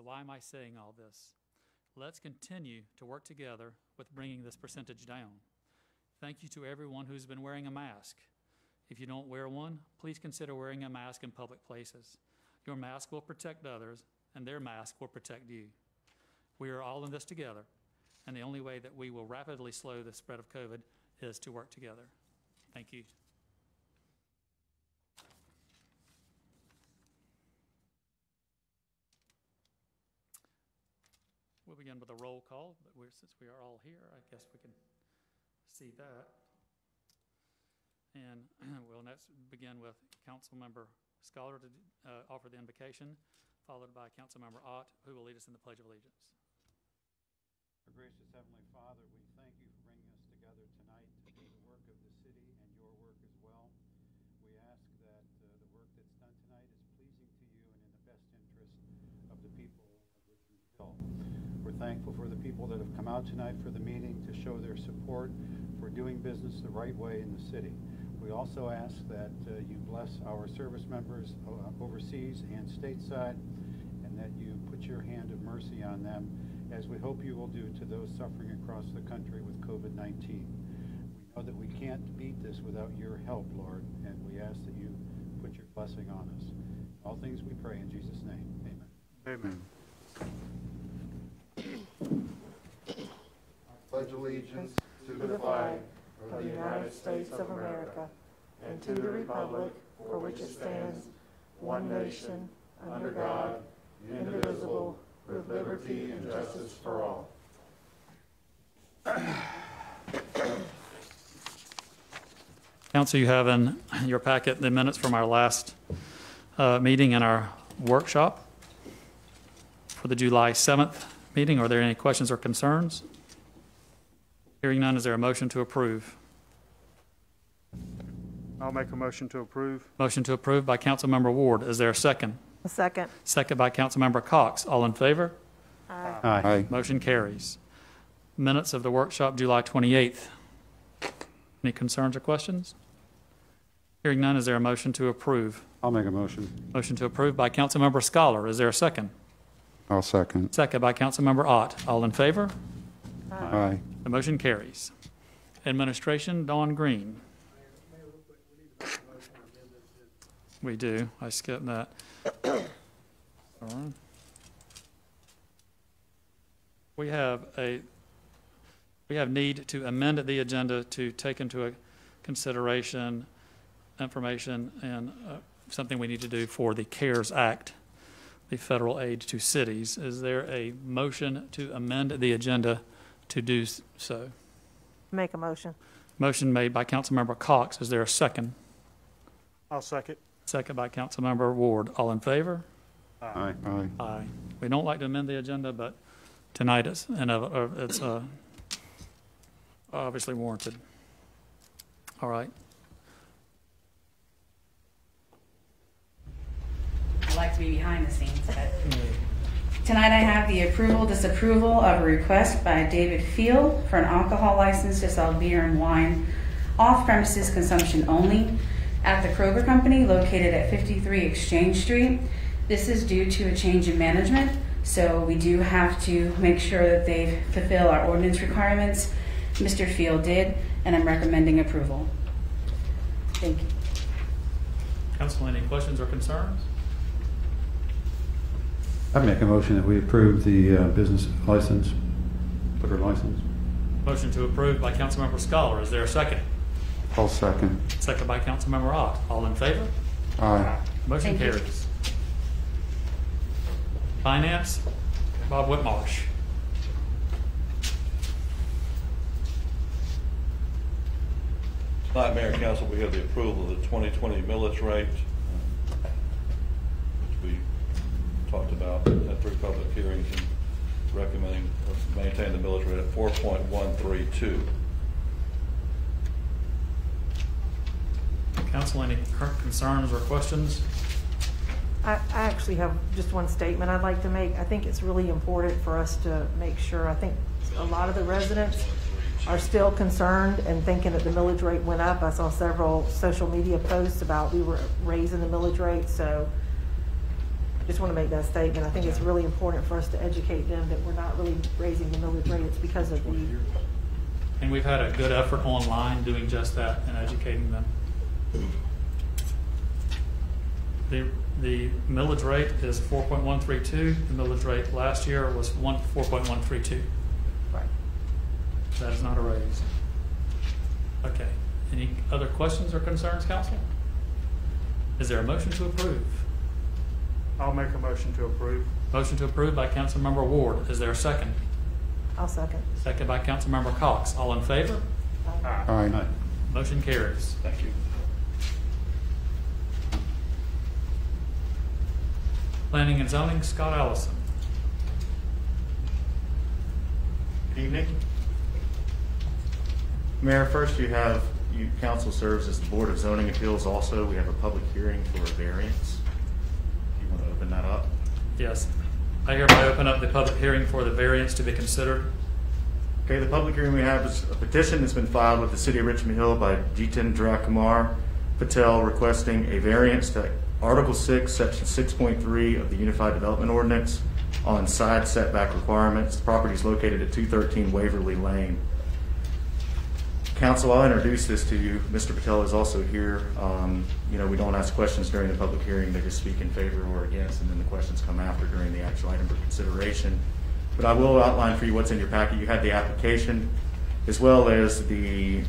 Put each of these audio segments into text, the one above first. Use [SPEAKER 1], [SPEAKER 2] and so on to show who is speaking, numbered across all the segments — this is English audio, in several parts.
[SPEAKER 1] why am I saying all this? Let's continue to work together with bringing this percentage down. Thank you to everyone who's been wearing a mask. If you don't wear one, please consider wearing a mask in public places. Your mask will protect others, and their mask will protect you. We are all in this together, and the only way that we will rapidly slow the spread of COVID is to work together. Thank you. We'll begin with a roll call, but since we are all here, I guess we can see that. And we'll next begin with Councilmember Scholar to offer the invocation, followed by Councilmember Ott, who will lead us in the Pledge of Allegiance.
[SPEAKER 2] Our gracious Heavenly Father, we thank you for bringing us together tonight to do the work of the city and your work as well. We ask that the work that's done tonight is pleasing to you and in the best interest of the people of Richmond Hill. We're thankful for the people that have come out tonight for the meeting to show their support for doing business the right way in the city. We also ask that you bless our service members overseas and stateside, and that you put your hand of mercy on them, as we hope you will do to those suffering across the country with COVID-19. We know that we can't beat this without your help, Lord, and we ask that you put your blessing on us. All things we pray in Jesus' name. Amen.
[SPEAKER 3] Amen. I pledge allegiance to the flag of the United States of America and to the republic for which it stands, one nation, under God, indivisible, with liberty and justice for all.
[SPEAKER 1] Council, you have in your packet the minutes from our last meeting and our workshop for the July 7th meeting. Are there any questions or concerns? Hearing none, is there a motion to approve?
[SPEAKER 4] I'll make a motion to approve.
[SPEAKER 1] Motion to approve by Councilmember Ward. Is there a second?
[SPEAKER 5] A second.
[SPEAKER 1] Second by Councilmember Cox. All in favor?
[SPEAKER 5] Aye.
[SPEAKER 2] Aye.
[SPEAKER 1] Motion carries. Minutes of the workshop, July 28th. Any concerns or questions? Hearing none, is there a motion to approve?
[SPEAKER 2] I'll make a motion.
[SPEAKER 1] Motion to approve by Councilmember Scholar. Is there a second?
[SPEAKER 2] I'll second.
[SPEAKER 1] Second by Councilmember Ott. All in favor?
[SPEAKER 2] Aye.
[SPEAKER 1] The motion carries. Administration, Dawn Green. We do. I skipped that. All right. We have need to amend the agenda to take into consideration information and something we need to do for the CARES Act, the federal aid to cities. Is there a motion to amend the agenda to do so?
[SPEAKER 5] Make a motion.
[SPEAKER 1] Motion made by Councilmember Cox. Is there a second?
[SPEAKER 4] I'll second.
[SPEAKER 1] Second by Councilmember Ward. All in favor?
[SPEAKER 2] Aye. Aye.
[SPEAKER 1] Aye. We don't like to amend the agenda, but tonight it's obviously warranted. All right.
[SPEAKER 6] I like to be behind the scenes, but tonight I have the disapproval of a request by David Field for an alcohol license to sell beer and wine off-premises consumption only at the Kroger Company located at 53 Exchange Street. This is due to a change in management, so we do have to make sure that they fulfill our ordinance requirements. Mr. Field did, and I'm recommending approval. Thank you.
[SPEAKER 1] Council, any questions or concerns?
[SPEAKER 2] I make a motion that we approve the business license, liquor license.
[SPEAKER 1] Motion to approve by Councilmember Scholar. Is there a second?
[SPEAKER 2] I'll second.
[SPEAKER 1] Second by Councilmember Ott. All in favor?
[SPEAKER 2] Aye.
[SPEAKER 1] Motion
[SPEAKER 6] Thank you.
[SPEAKER 1] carries. Finance, Bob Whitmarsh.
[SPEAKER 7] Tonight, Mayor and Council, we have the approval of the 2020 millage rate, which we talked about at 3 public hearings, and recommending maintain the millage rate at 4.132.
[SPEAKER 1] Council, any current concerns or questions?
[SPEAKER 5] I actually have just one statement I'd like to make. I think it's really important for us to make sure. I think a lot of the residents are still concerned and thinking that the millage rate went up. I saw several social media posts about we were raising the millage rate. So just want to make that statement. I think it's really important for us to educate them that we're not really raising the millage rate. It's because of the,
[SPEAKER 1] And we've had a good effort online doing just that and educating them. The millage rate is 4.132. The millage rate last year was 4.132.
[SPEAKER 5] right.
[SPEAKER 1] That is not a raise. Okay. Any other questions or concerns, council? Is there a motion to approve?
[SPEAKER 4] I'll make a motion to approve.
[SPEAKER 1] Motion to approve by Councilmember Ward. Is there a second?
[SPEAKER 5] I'll second.
[SPEAKER 1] Second by Councilmember Cox. All in favor?
[SPEAKER 4] Aye.
[SPEAKER 2] Aye.
[SPEAKER 1] Motion carries.
[SPEAKER 7] Thank you.
[SPEAKER 1] Planning and Zoning, Scott Allison.
[SPEAKER 8] Good evening. Mayor, first council serves as the Board of Zoning Appeals also. We have a public hearing for a variance. If you want to open that up.
[SPEAKER 1] Yes. I hereby open up the public hearing for the variance to be considered.
[SPEAKER 8] Okay, the public hearing we have is a petition that's been filed with the City of Richmond Hill by Jitendra Kumar Patel requesting a variance to Article 6, Section 6.3 of the Unified Development Ordinance on side setback requirements. The property is located at 213 Waverly Lane. Council, I'll introduce this to you. Mr. Patel is also here. We don't ask questions during the public hearing. They just speak in favor or against, and then the questions come after during the actual item for consideration. But I will outline for you what's in your packet. You had the application, as well as the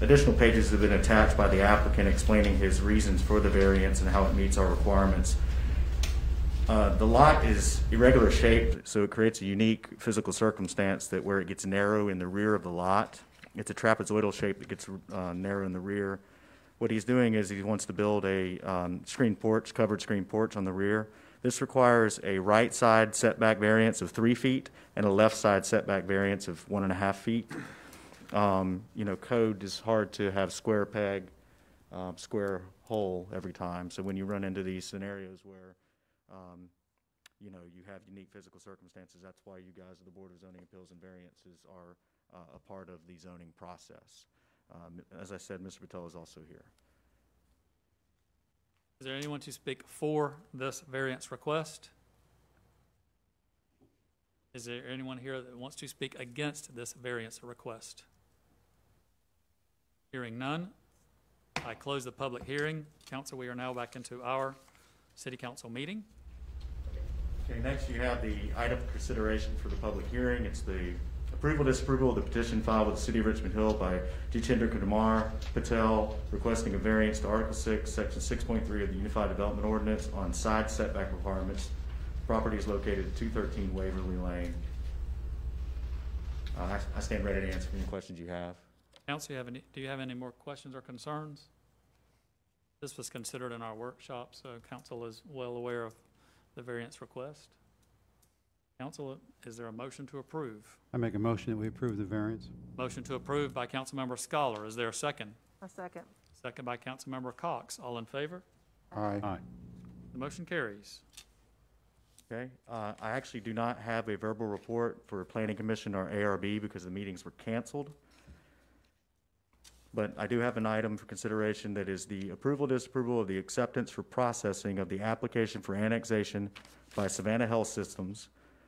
[SPEAKER 8] additional pages that have been attached by the applicant explaining his reasons for the variance and how it meets our requirements. The lot is irregular shaped, so it creates a unique physical circumstance that where it gets narrow in the rear of the lot. It's a trapezoidal shape that gets narrow in the rear. What he's doing is he wants to build a covered screen porch on the rear. This requires a right side setback variance of 3 feet and a left side setback variance of 1.5 feet. Code is hard to have square peg, square hole every time. So when you run into these scenarios where, you have unique physical circumstances, that's why you guys at the Board of Zoning Appeals and Variances are a part of the zoning process. As I said, Mr. Patel is also here.
[SPEAKER 1] Is there anyone to speak for this variance request? Is there anyone here that wants to speak against this variance request? Hearing none, I close the public hearing. Council, we are now back into our city council meeting.
[SPEAKER 8] Okay, next you have the item for consideration for the public hearing. It's the approval, disapproval of the petition filed with the City of Richmond Hill by Jitendra Kumar Patel requesting a variance to Article 6, Section 6.3 of the Unified Development Ordinance on side setback requirements. Property is located at 213 Waverly Lane. I stand ready to answer any questions you have.
[SPEAKER 1] Council, do you have any more questions or concerns? This was considered in our workshop, so council is well aware of the variance request. Council, is there a motion to approve?
[SPEAKER 2] I make a motion that we approve the variance.
[SPEAKER 1] Motion to approve by Councilmember Scholar. Is there a second?
[SPEAKER 5] A second.
[SPEAKER 1] Second by Councilmember Cox. All in favor?
[SPEAKER 2] Aye.
[SPEAKER 1] The motion carries.
[SPEAKER 8] Okay, I actually do not have a verbal report for Planning Commission or ARB because the meetings were canceled. But I do have an item for consideration that is the approval, disapproval of the acceptance for processing of the application for annexation by Savannah Health Systems,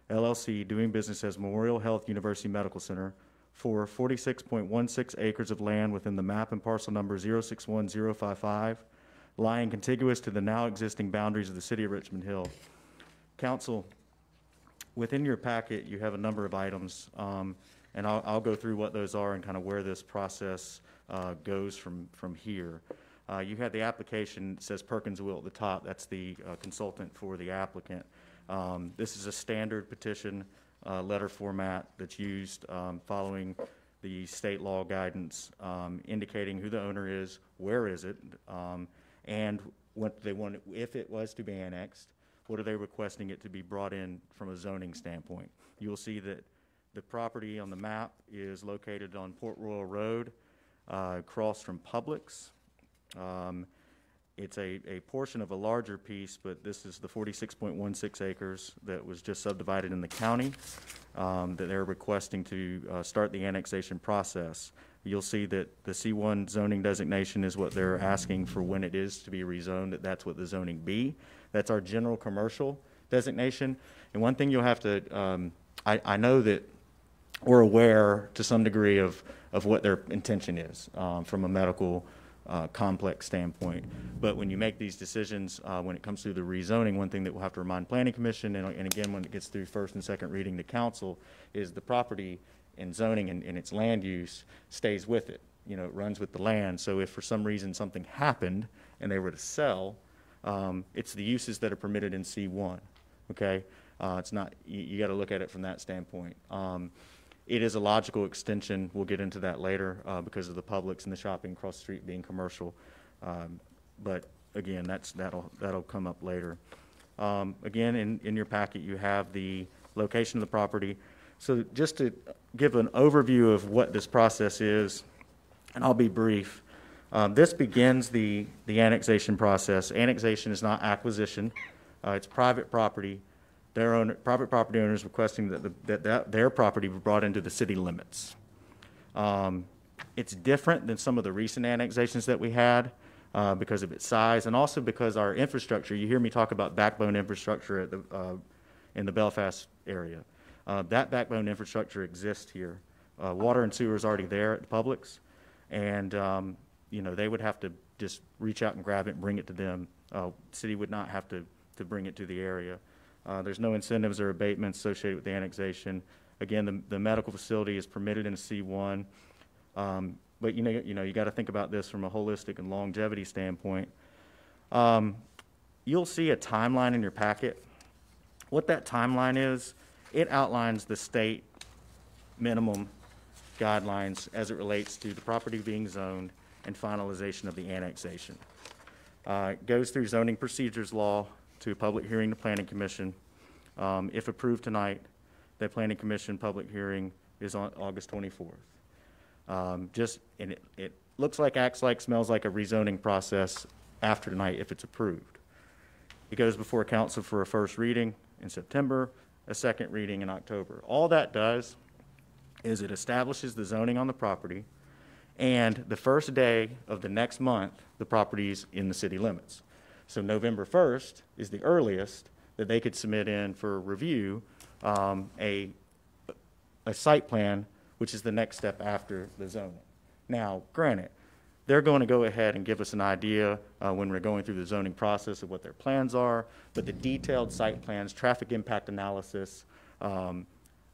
[SPEAKER 8] LLC, doing business as Memorial Health University Medical Center for 46.16 acres of land within the map and parcel number 061055, lying contiguous to the now existing boundaries of the City of Richmond Hill. Council, within your packet, you have a number of items, and I'll go through what those are and kind of where this process goes from here. You had the application that says Perkins Will at the top. That's the consultant for the applicant. This is a standard petition letter format that's used following the state law guidance, indicating who the owner is, where is it, and what they want, if it was to be annexed, what are they requesting it to be brought in from a zoning standpoint. You will see that the property on the map is located on Port Royal Road, across from Publix. It's a portion of a larger piece, but this is the 46.16 acres that was just subdivided in the county that they're requesting to start the annexation process. You'll see that the C1 zoning designation is what they're asking for when it is to be rezoned, that's what the zoning be. That's our general commercial designation. And one thing you'll have to, I know that we're aware to some degree of what their intention is from a medical complex standpoint. But when you make these decisions, when it comes through the rezoning, one thing that we'll have to remind Planning Commission, and again, when it gets through first and second reading to council, is the property and zoning and its land use stays with it. You know, it runs with the land. So if for some reason something happened and they were to sell, it's the uses that are permitted in C1, okay? It's not, you got to look at it from that standpoint. It is a logical extension. We'll get into that later because of the Publix and the shopping across the street being commercial. But again, that'll come up later. Again, in your packet, you have the location of the property. So just to give an overview of what this process is, and I'll be brief. This begins the annexation process. Annexation is not acquisition. It's private property. Private property owners requesting that their property be brought into the city limits. It's different than some of the recent annexations that we had because of its size and also because our infrastructure, you hear me talk about backbone infrastructure at in the Belfast area. That backbone infrastructure exists here. Water and sewer is already there at the Publix, and you know, they would have to just reach out and grab it and bring it to them. City would not have to bring it to the area. There's no incentives or abatements associated with the annexation. Again, the medical facility is permitted in C1, but you know, you got to think about this from a holistic and longevity standpoint. You'll see a timeline in your packet. What that timeline is, it outlines the state minimum guidelines as it relates to the property being zoned and finalization of the annexation. It goes through zoning procedures law to public hearing to Planning Commission. If approved tonight, the Planning Commission public hearing is on August 24th. And it looks like, acts like, smells like a rezoning process after tonight if it's approved. It goes before council for a first reading in September, a second reading in October. All that does is it establishes the zoning on the property, and the first day of the next month, the property's in the city limits. So November 1st is the earliest that they could submit in for review a site plan, which is the next step after the zoning. Now, granted, they're going to go ahead and give us an idea when we're going through the zoning process of what their plans are, but the detailed site plans, traffic impact analysis,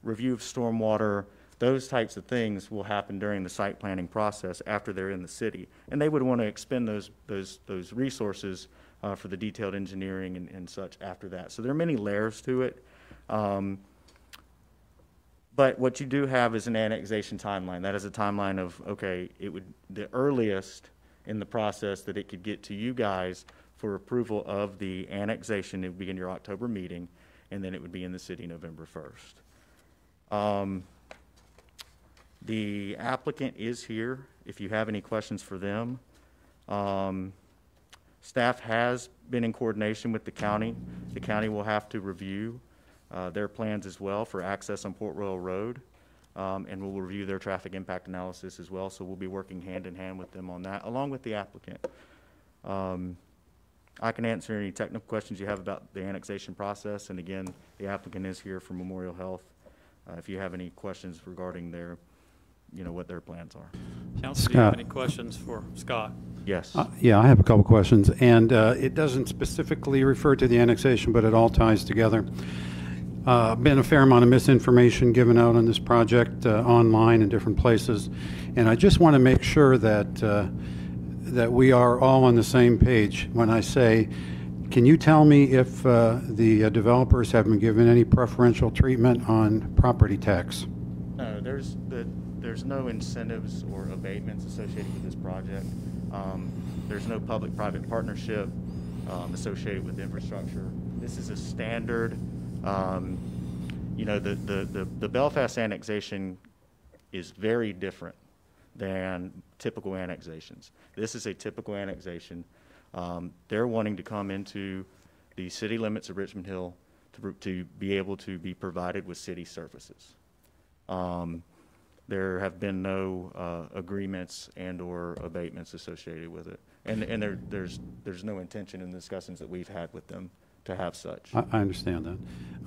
[SPEAKER 8] review of stormwater, those types of things will happen during the site planning process after they're in the city. And they would want to expend those resources for the detailed engineering and such after that. So there are many layers to it. But what you do have is an annexation timeline. That is a timeline of, okay, the earliest in the process that it could get to you guys for approval of the annexation, it would be in your October meeting, and then it would be in the city November 1st. The applicant is here if you have any questions for them. Staff has been in coordination with the county. The county will have to review their plans as well for access on Port Royal Road, and we'll review their traffic impact analysis as well, so we'll be working hand in hand with them on that, along with the applicant. I can answer any technical questions you have about the annexation process, and again, the applicant is here for Memorial Health. If you have any questions regarding their, what their plans are.
[SPEAKER 1] Council, do you have any questions for Scott?
[SPEAKER 8] Yes.
[SPEAKER 9] Yeah, I have a couple questions, and it doesn't specifically refer to the annexation, but it all ties together. Been a fair amount of misinformation given out on this project online in different places, and I just want to make sure that that we are all on the same page when I say, can you tell me if the developers have been given any preferential treatment on property tax?
[SPEAKER 8] No, there's no incentives or abatements associated with this project. There's no public-private partnership associated with infrastructure. This is a standard. The Belfast annexation is very different than typical annexations. This is a typical annexation. They're wanting to come into the city limits of Richmond Hill to be able to be provided with city services. There have been no agreements and/or abatements associated with it, and there's no intention in the discussions that we've had with them to have such.
[SPEAKER 9] I understand that.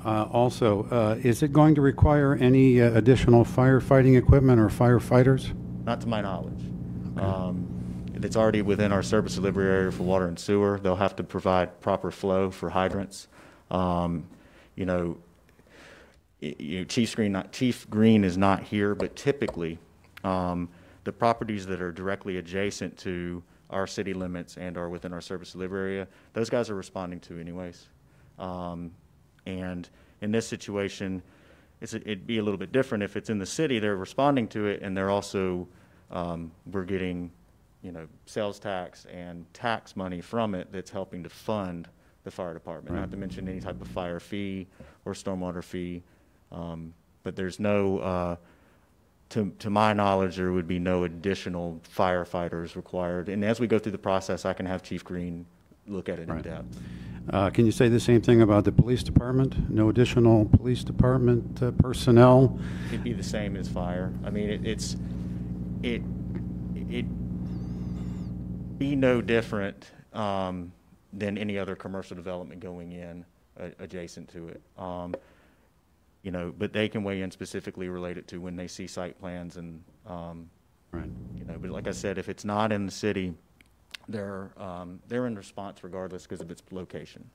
[SPEAKER 9] Also, is it going to require any additional firefighting equipment or firefighters?
[SPEAKER 8] Not to my knowledge. It's already within our service delivery area for water and sewer. They'll have to provide proper flow for hydrants. Chief Green is not here, but typically the properties that are directly adjacent to our city limits and are within our service delivery area, those guys are responding to anyways. And in this situation, it'd be a little bit different. If it's in the city, they're responding to it, and they're also, we're getting, sales tax and tax money from it that's helping to fund the fire department, not to mention any type of fire fee or stormwater fee. But there's no, to my knowledge, there would be no additional firefighters required. And as we go through the process, I can have Chief Green look at it in depth.
[SPEAKER 9] Can you say the same thing about the police department? No additional police department personnel?
[SPEAKER 8] It'd be the same as fire. I mean, it'd be no different than any other commercial development going in adjacent to it. But they can weigh in specifically related to when they see site plans and, but like I said, if it's not in the city, they're in response regardless because of its location.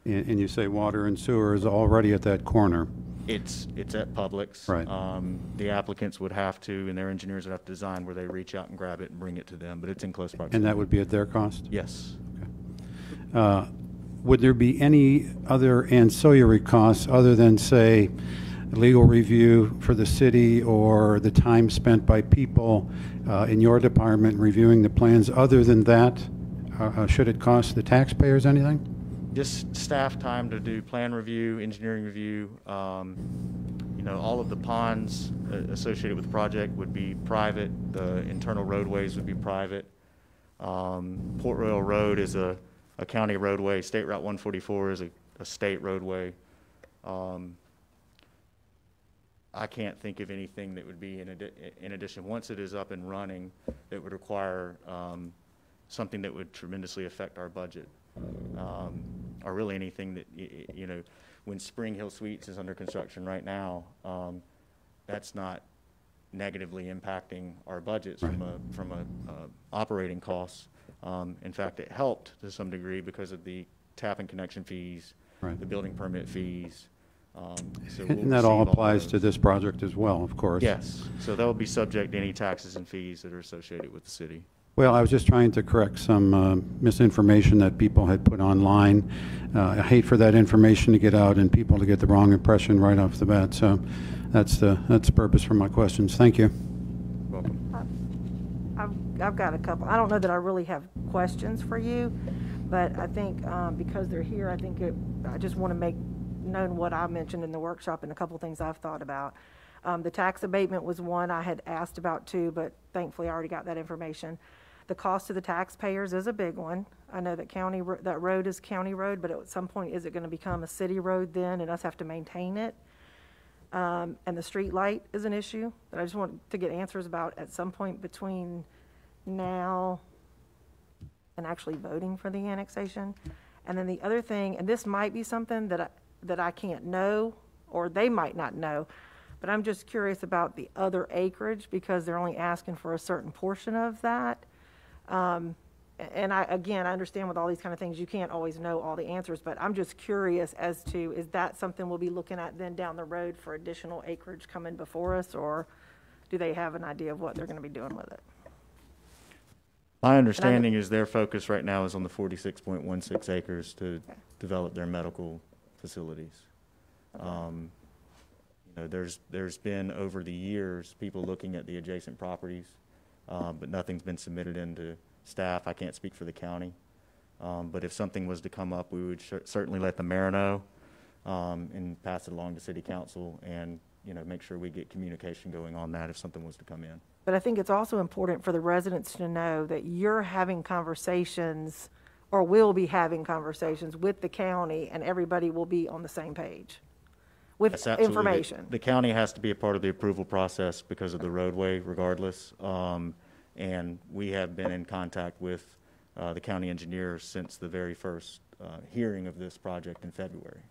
[SPEAKER 9] And you say water and sewer is already at that corner.
[SPEAKER 8] It's at Publix.
[SPEAKER 9] Right.
[SPEAKER 8] The applicants would have to, and their engineers would have to design where they reach out and grab it and bring it to them, but it's in close proximity.
[SPEAKER 9] And that would be at their cost?
[SPEAKER 8] Yes.
[SPEAKER 9] Okay. Would there be any other ancillary costs other than, say, legal review for the city or the time spent by people in your department reviewing the plans? Other than that, should it cost the taxpayers anything?
[SPEAKER 8] Just staff time to do plan review, engineering review. All of the ponds associated with the project would be private. The internal roadways would be private. Port Royal Road is a county roadway. State Route 144 is a state roadway. I can't think of anything that would be in addition. Once it is up and running, that would require something that would tremendously affect our budget. Or really anything that, when Spring Hill Suites is under construction right now, that's not negatively impacting our budgets from a operating costs. In fact, it helped to some degree because of the tap and connection fees, the building permit fees.
[SPEAKER 9] And that all applies to this project as well, of course.
[SPEAKER 8] Yes. So that will be subject to any taxes and fees that are associated with the city.
[SPEAKER 9] Well, I was just trying to correct some misinformation that people had put online. I hate for that information to get out and people to get the wrong impression right off the bat. So that's the purpose for my questions. Thank you.
[SPEAKER 8] Welcome.
[SPEAKER 5] I've got a couple. I don't know that I really have questions for you, but I think because they're here, I just want to make known what I mentioned in the workshop and a couple things I've thought about. The tax abatement was one I had asked about too, but thankfully I already got that information. The cost to the taxpayers is a big one. I know that that road is county road, but at some point is it going to become a city road then and us have to maintain it? And the street light is an issue that I just want to get answers about at some point between now and actually voting for the annexation. And then the other thing, and this might be something that I can't know, or they might not know, but I'm just curious about the other acreage because they're only asking for a certain portion of that. And I understand with all these kind of things, you can't always know all the answers, but I'm just curious as to, is that something we'll be looking at then down the road for additional acreage coming before us, or do they have an idea of what they're going to be doing with it?
[SPEAKER 8] My understanding is their focus right now is on the 46.16 acres to develop their medical facilities. There's been over the years people looking at the adjacent properties, but nothing's been submitted into staff. I can't speak for the county, but if something was to come up, we would certainly let the mayor know and pass it along to city council and make sure we get communication going on that if something was to come in.
[SPEAKER 5] But I think it's also important for the residents to know that you're having conversations or will be having conversations with the county, and everybody will be on the same page with
[SPEAKER 8] Yes, absolutely.
[SPEAKER 5] information.
[SPEAKER 8] The county has to be a part of the approval process because of the roadway regardless. And we have been in contact with the county engineers since the very first hearing of this project in February.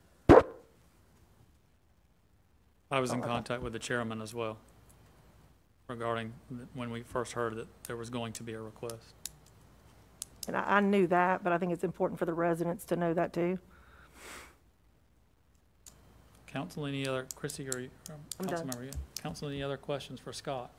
[SPEAKER 1] I was in contact with the chairman as well regarding when we first heard that there was going to be a request.
[SPEAKER 5] And I knew that, but I think it's important for the residents to know that too.
[SPEAKER 1] Council, any other, Chrissy, or
[SPEAKER 5] I'm done.
[SPEAKER 1] Councilmember, you? Council, any other questions for Scott?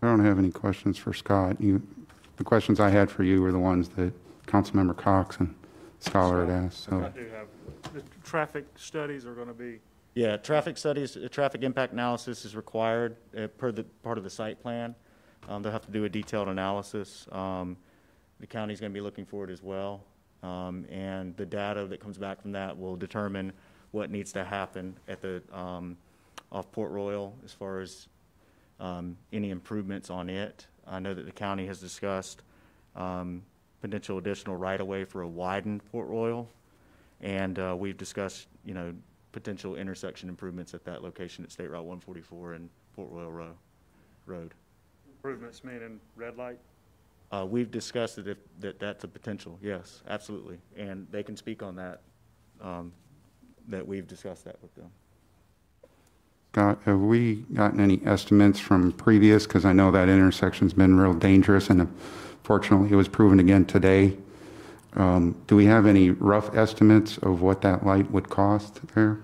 [SPEAKER 10] I don't have any questions for Scott. The questions I had for you were the ones that Councilmember Cox and Scholar had asked. So
[SPEAKER 4] I do have, the traffic studies are going to be,
[SPEAKER 8] Yeah, traffic studies, traffic impact analysis is required per the part of the site plan. They'll have to do a detailed analysis. The county's going to be looking for it as well. And the data that comes back from that will determine what needs to happen at the off Port Royal as far as any improvements on it. I know that the county has discussed potential additional right-of-way for a widened Port Royal, and we've discussed, potential intersection improvements at that location at State Route 144 and Port Royal Road.
[SPEAKER 4] improvements meaning red light.
[SPEAKER 8] We've discussed it that's a potential, yes, absolutely, and they can speak on that. That we've discussed that with them.
[SPEAKER 10] Scott, have we gotten any estimates from previous, because I know that intersection's been real dangerous, and fortunately it was proven again today. Do we have any rough estimates of what that light would cost there?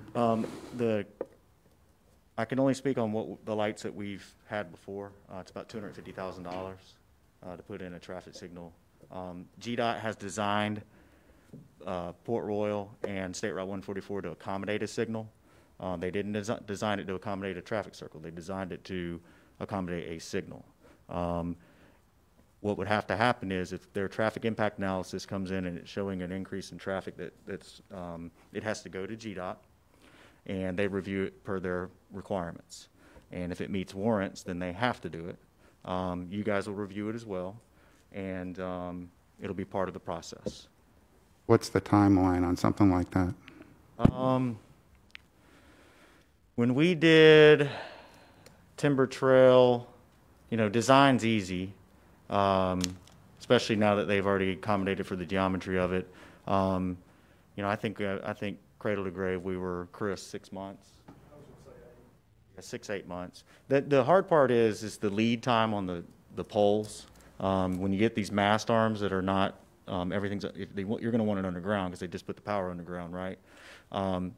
[SPEAKER 8] I can only speak on what the lights that we've had before. It's about $250,000 to put in a traffic signal. GDOT has designed Port Royal and State Route 144 to accommodate a signal. They didn't design it to accommodate a traffic circle. They designed it to accommodate a signal. What would have to happen is if their traffic impact analysis comes in and it's showing an increase in traffic, it has to go to GDOT, and they review it per their requirements. And if it meets warrants, then they have to do it. You guys will review it as well, and it'll be part of the process.
[SPEAKER 10] What's the timeline on something like that?
[SPEAKER 8] When we did Timber Trail, design's easy, especially now that they've already accommodated for the geometry of it. I think cradle to grave, we were, Chris, 6 months. 6-8 months. The hard part is the lead time on the poles. When you get these mast arms that are not, everything's, you're going to want it underground because they just put the power underground, right? And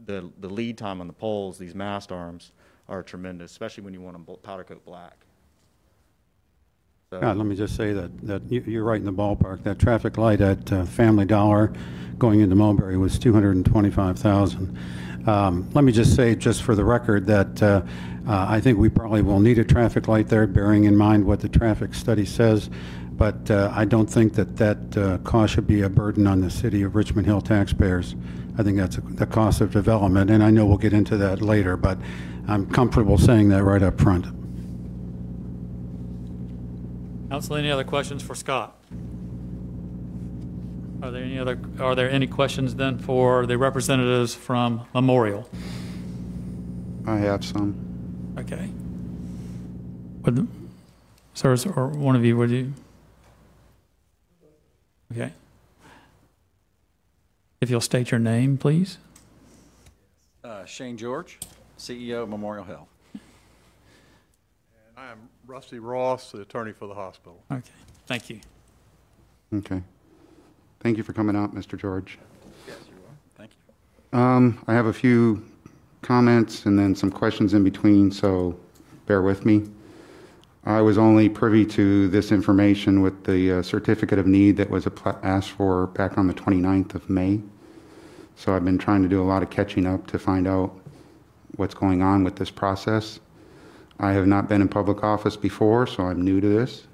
[SPEAKER 8] the lead time on the poles, these mast arms, are tremendous, especially when you want them powder coat black. So,
[SPEAKER 9] God, let me just say that you're right in the ballpark. That traffic light at Family Dollar going into Mulberry was $225,000. Let me just say, just for the record, that I think we probably will need a traffic light there, bearing in mind what the traffic study says. But I don't think that cost should be a burden on the city of Richmond Hill taxpayers. I think that's the cost of development, and I know we'll get into that later, but I'm comfortable saying that right up front.
[SPEAKER 1] Council, any other questions for Scott? Are there any questions then for the representatives from Memorial?
[SPEAKER 10] I have some.
[SPEAKER 1] Okay. Sir, or one of you, would you? Okay. If you'll state your name, please.
[SPEAKER 11] Shane George, CEO of Memorial Health.
[SPEAKER 4] And I am Rusty Ross, the attorney for the hospital.
[SPEAKER 1] Okay, thank you.
[SPEAKER 10] Okay. Thank you for coming out, Mr. George.
[SPEAKER 11] Yes, you are. Thank you.
[SPEAKER 10] I have a few comments and then some questions in between, so bear with me. I was only privy to this information with the certificate of need that was asked for back on the 29th of May. So I've been trying to do a lot of catching up to find out what's going on with this process. I have not been in public office before, so I'm new to this.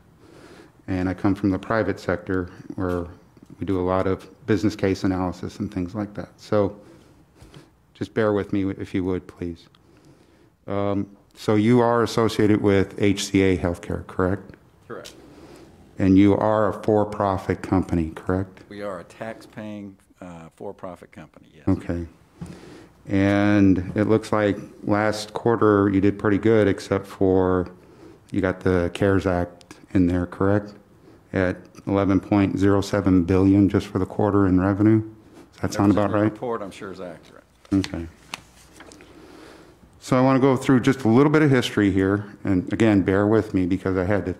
[SPEAKER 10] And I come from the private sector where we do a lot of business case analysis and things like that. So just bear with me if you would, please. So you are associated with HCA Healthcare, correct?
[SPEAKER 11] Correct.
[SPEAKER 10] And you are a for-profit company, correct?
[SPEAKER 11] We are a tax-paying for-profit company, yes.
[SPEAKER 10] Okay. And it looks like last quarter you did pretty good, except for you got the CARES Act in there, correct? At 11.07 billion just for the quarter in revenue? Does that sound about
[SPEAKER 11] The
[SPEAKER 10] right?
[SPEAKER 11] report, I'm sure, is accurate.
[SPEAKER 10] Okay. So I want to go through just a little bit of history here, and again, bear with me because I had to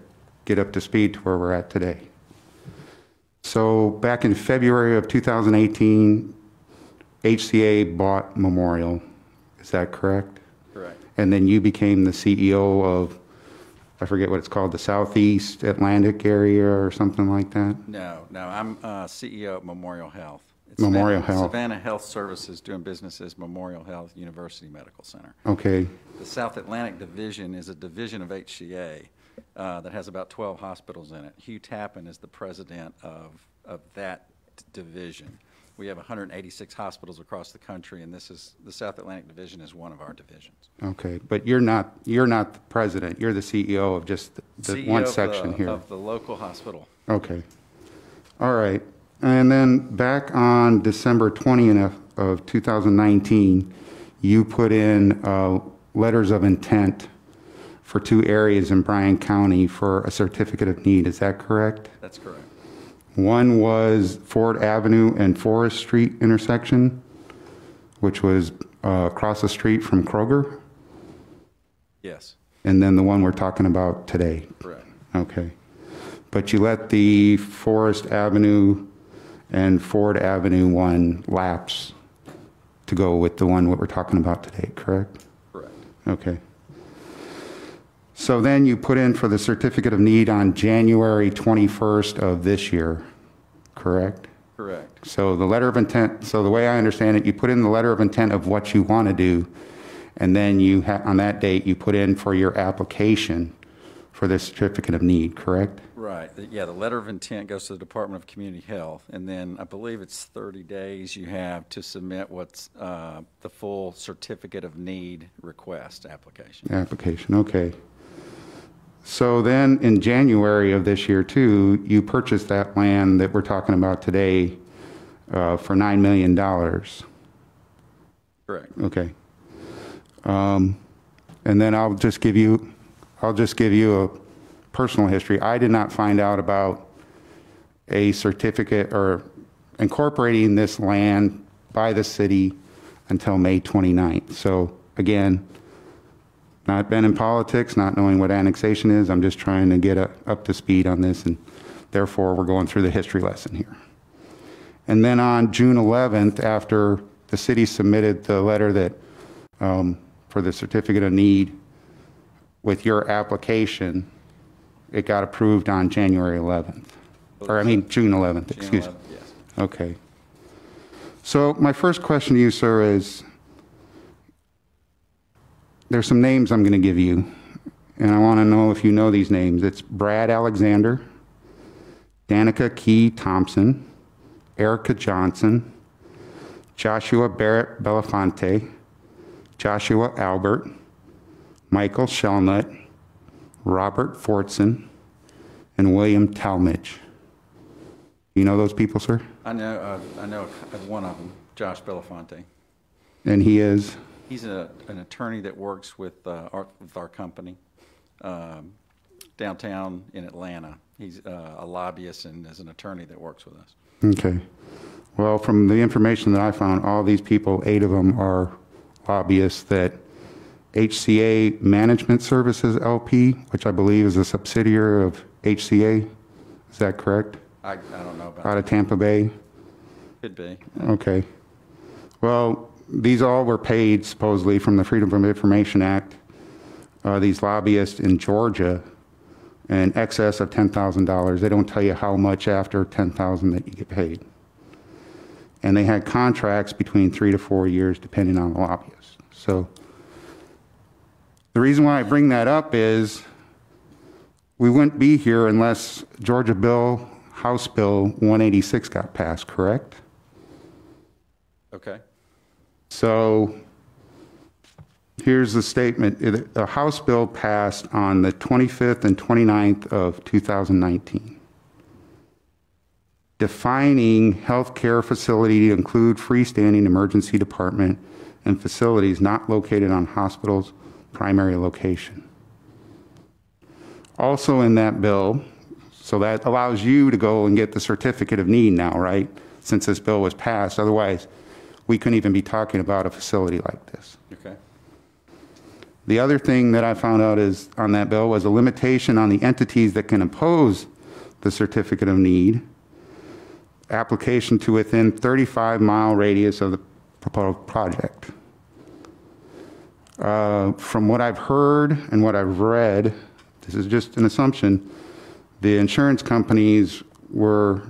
[SPEAKER 10] get up to speed to where we're at today. So back in February of 2018, HCA bought Memorial. Is that correct?
[SPEAKER 11] Correct.
[SPEAKER 10] And then you became the CEO of, I forget what it's called, the Southeast Atlantic area or something like that?
[SPEAKER 11] No, I'm CEO of Memorial Health. It's
[SPEAKER 10] Memorial Health.
[SPEAKER 11] Savannah Health Services, doing business as Memorial Health University Medical Center.
[SPEAKER 10] Okay.
[SPEAKER 11] The South Atlantic Division is a division of HCA that has about 12 hospitals in it. Hugh Tappan is the president of that division. We have 186 hospitals across the country, and this is the South Atlantic Division is one of our divisions.
[SPEAKER 10] Okay, but you're not the president. You're the CEO of just the
[SPEAKER 11] CEO
[SPEAKER 10] one section here.
[SPEAKER 11] Of the local hospital.
[SPEAKER 10] Okay. All right. And then back on December 20th of 2019, you put in letters of intent for 2 areas in Bryan County for a certificate of need. Is that correct?
[SPEAKER 11] That's correct.
[SPEAKER 10] One was Ford Avenue and Forest Street intersection, which was across the street from Kroger.
[SPEAKER 11] Yes.
[SPEAKER 10] And then the one we're talking about today.
[SPEAKER 11] Correct.
[SPEAKER 10] Okay. But you let the Forest Avenue and Ford Avenue one lapse to go with the one that we're talking about today, correct?
[SPEAKER 11] Correct.
[SPEAKER 10] Okay. So then you put in for the certificate of need on January 21st of this year, correct?
[SPEAKER 11] Correct.
[SPEAKER 10] So the letter of intent, so the way I understand it, you put in the letter of intent of what you want to do, and then you on that date, you put in for your application for the certificate of need, correct?
[SPEAKER 11] Right. Yeah, the letter of intent goes to the Department of Community Health, and then I believe it's 30 days you have to submit what's the full certificate of need request application.
[SPEAKER 10] Application, okay. So then in January of this year too, you purchased that land that we're talking about today for $9 million.
[SPEAKER 11] Correct.
[SPEAKER 10] Okay. And then I'll just give you a personal history. I did not find out about a certificate or incorporating this land by the city until May 29th. So again, not been in politics, not knowing what annexation is. I'm just trying to get up to speed on this, and therefore we're going through the history lesson here. And then on June 11th, after the city submitted the letter that for the certificate of need with your application, it got approved on January 11th. Or I mean, June 11th, excuse me.
[SPEAKER 11] Yes.
[SPEAKER 10] Okay. So my first question to you, sir, is there's some names I'm going to give you, and I want to know if you know these names. It's Brad Alexander, Danica Key Thompson, Erica Johnson, Joshua Barrett Belafonte, Joshua Albert, Michael Shellnut, Robert Fortson, and William Talmadge. You know those people, sir?
[SPEAKER 11] I know one of them, Josh Belafonte.
[SPEAKER 10] And he is?
[SPEAKER 11] He's an attorney that works with our company downtown in Atlanta. He's a lobbyist and is an attorney that works with us.
[SPEAKER 10] Okay. Well, from the information that I found, all these people, 8 of them are lobbyists that HCA Management Services LP, which I believe is a subsidiary of HCA. Is that correct?
[SPEAKER 11] I don't know about
[SPEAKER 10] Out of Tampa Bay?
[SPEAKER 11] Could be.
[SPEAKER 10] Okay. Well, these all were paid supposedly from the Freedom of Information Act, these lobbyists in Georgia, in excess of $10,000. They don't tell you how much after $10,000 that you get paid. And they had contracts between 3 to 4 years depending on the lobbyist. So the reason why I bring that up is we wouldn't be here unless House Bill 186 got passed, correct?
[SPEAKER 11] Okay.
[SPEAKER 10] So here's the statement. The House bill passed on the 25th and 29th of 2019. defining healthcare facility to include freestanding emergency department and facilities not located on hospital's primary location. Also in that bill, so that allows you to go and get the certificate of need now, right? Since this bill was passed, otherwise we couldn't even be talking about a facility like this.
[SPEAKER 11] Okay.
[SPEAKER 10] The other thing that I found out is on that bill was a limitation on the entities that can impose the certificate of need, application to within 35-mile radius of the proposed project. From what I've heard and what I've read, this is just an assumption, the insurance companies were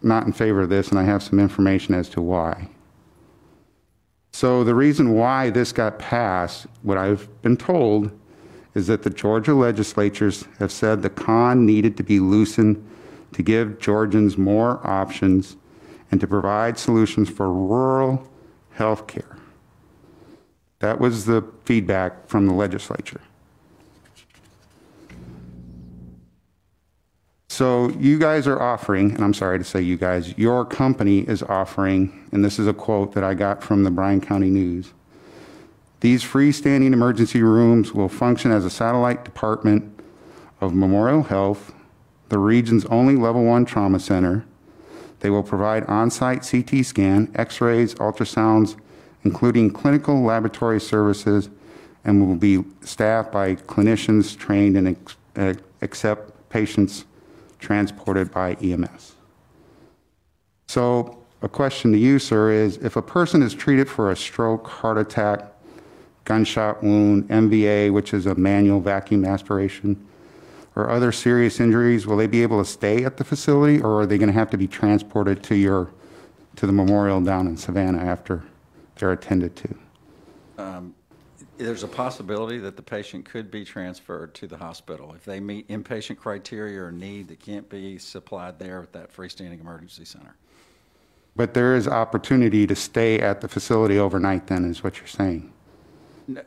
[SPEAKER 10] not in favor of this, and I have some information as to why. So the reason why this got passed, what I've been told, is that the Georgia legislatures have said the con needed to be loosened to give Georgians more options and to provide solutions for rural health care. That was the feedback from the legislature. So you guys are offering, and I'm sorry to say you guys, your company is offering, and this is a quote that I got from the Bryan County News, these freestanding emergency rooms will function as a satellite department of Memorial Health, the region's only level 1 trauma center. They will provide on-site CT scan, x-rays, ultrasounds, including clinical laboratory services, and will be staffed by clinicians trained and accept patients transported by EMS. So a question to you, sir, is if a person is treated for a stroke, heart attack, gunshot wound, MVA, which is a manual vacuum aspiration, or other serious injuries, will they be able to stay at the facility, or are they going to have to be transported to the memorial down in Savannah after they're attended to?
[SPEAKER 11] There's a possibility that the patient could be transferred to the hospital if they meet inpatient criteria or need that can't be supplied there at that freestanding emergency center.
[SPEAKER 10] But there is opportunity to stay at the facility overnight then, is what you're saying?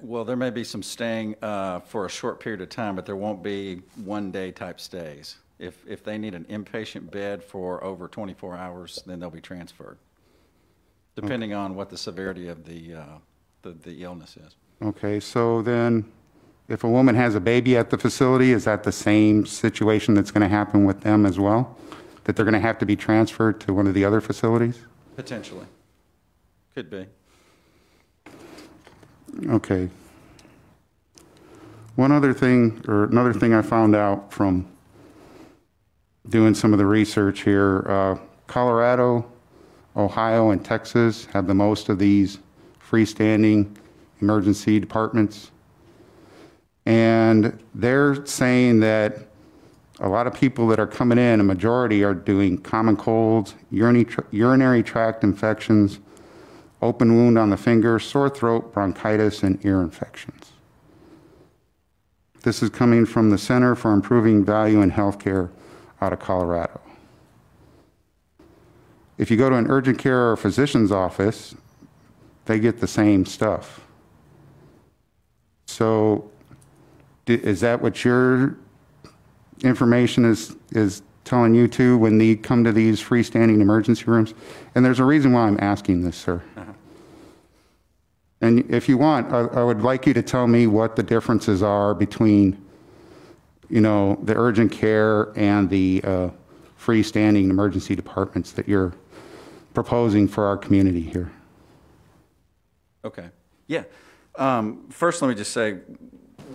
[SPEAKER 11] Well, there may be some staying for a short period of time, but there won't be one-day type stays. If they need an inpatient bed for over 24 hours, then they'll be transferred, depending on what the severity of the illness is.
[SPEAKER 10] Okay, so then if a woman has a baby at the facility, is that the same situation that's going to happen with them as well? That they're going to have to be transferred to one of the other facilities?
[SPEAKER 11] Potentially. Could be.
[SPEAKER 10] Okay. Another thing I found out from doing some of the research here, Colorado, Ohio, and Texas have the most of these freestanding emergency departments. And they're saying that a lot of people that are coming in, a majority are doing common colds, urinary tract infections, open wound on the finger, sore throat, bronchitis, and ear infections. This is coming from the Center for Improving Value in Healthcare out of Colorado. If you go to an urgent care or physician's office, they get the same stuff. So is that what your information is telling you too when they come to these freestanding emergency rooms? And there's a reason why I'm asking this, sir.
[SPEAKER 11] Uh-huh.
[SPEAKER 10] And if you want, I would like you to tell me what the differences are between, the urgent care and the freestanding emergency departments that you're proposing for our community here.
[SPEAKER 11] Okay. Yeah. First, let me just say,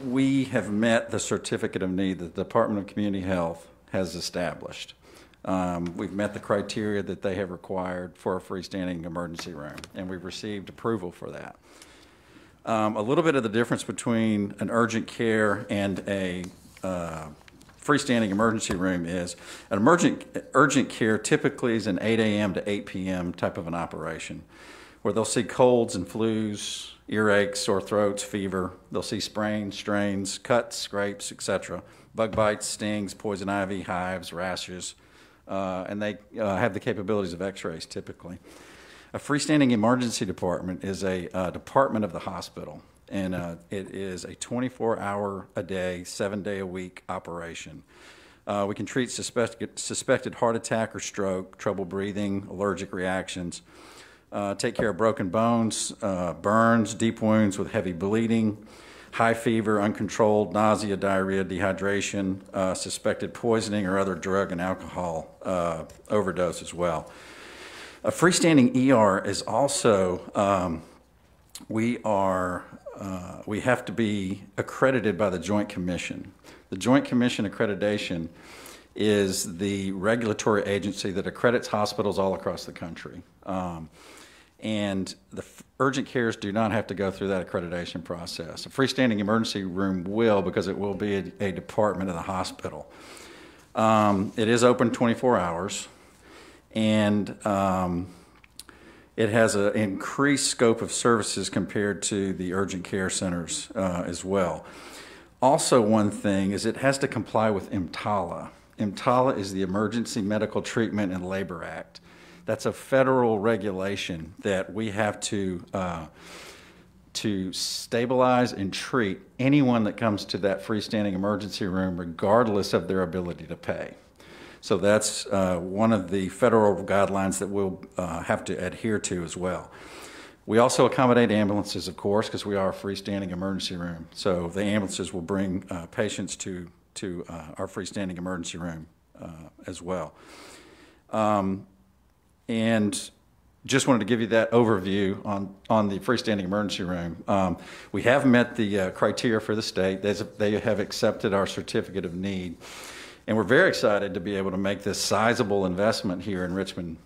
[SPEAKER 11] we have met the certificate of need that the Department of Community Health has established. We've met the criteria that they have required for a freestanding emergency room, and we've received approval for that. A little bit of the difference between an urgent care and a freestanding emergency room is an urgent care typically is an 8 a.m. to 8 p.m. type of an operation, where they'll see colds and flus, earaches, sore throats, fever. They'll see sprains, strains, cuts, scrapes, etc., bug bites, stings, poison ivy, hives, rashes, and they have the capabilities of x-rays typically. A freestanding emergency department is a department of the hospital, and it is a 24-hour-a-day, 7-day-a-week operation. We can treat suspected heart attack or stroke, trouble breathing, allergic reactions, take care of broken bones, burns, deep wounds with heavy bleeding, high fever, uncontrolled nausea, diarrhea, dehydration, suspected poisoning or other drug and alcohol overdose as well. A freestanding ER is also, we have to be accredited by the Joint Commission. The Joint Commission accreditation is the regulatory agency that accredits hospitals all across the country. And the urgent cares do not have to go through that accreditation process. A freestanding emergency room will, because it will be a department of the hospital. It is open 24 hours, and it has an increased scope of services compared to the urgent care centers as well. Also, one thing is it has to comply with EMTALA. EMTALA is the Emergency Medical Treatment and Labor Act. That's a federal regulation that we have to stabilize and treat anyone that comes to that freestanding emergency room regardless of their ability to pay. So that's one of the federal guidelines that we'll have to adhere to as well. We also accommodate ambulances, of course, because we are a freestanding emergency room. So the ambulances will bring patients to our freestanding emergency room as well. And just wanted to give you that overview on the freestanding emergency room. We have met the criteria for the state. They have accepted our certificate of need. And we're very excited to be able to make this sizable investment here in Richmond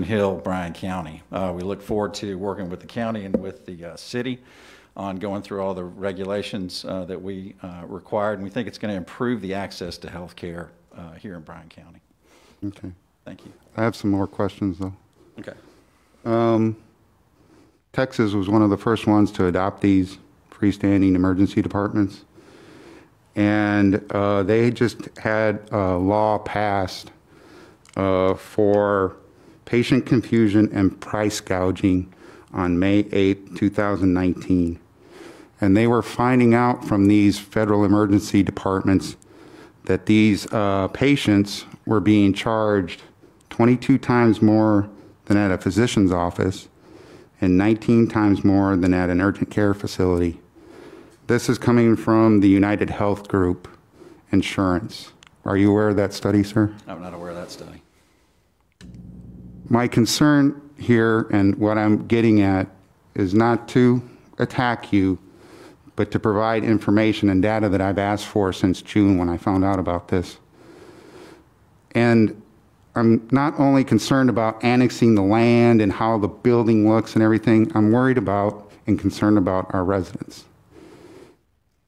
[SPEAKER 11] Hill, Bryan County. We look forward to working with the county and with the city on going through all the regulations that we required. And we think it's going to improve the access to health care here in Bryan County.
[SPEAKER 10] Okay.
[SPEAKER 11] Thank you.
[SPEAKER 10] I have some more questions, though.
[SPEAKER 11] Okay.
[SPEAKER 10] Texas was one of the first ones to adopt these freestanding emergency departments. And they just had a law passed for patient confusion and price gouging on May 8, 2019. And they were finding out from these federal emergency departments that these patients were being charged 22 times more than at a physician's office and 19 times more than at an urgent care facility. This is coming from the United Health Group Insurance. Are you aware of that study, sir?
[SPEAKER 11] I'm not aware of that study.
[SPEAKER 10] My concern here and what I'm getting at is not to attack you, but to provide information and data that I've asked for since June when I found out about this. And I'm not only concerned about annexing the land and how the building looks and everything, I'm worried about and concerned about our residents.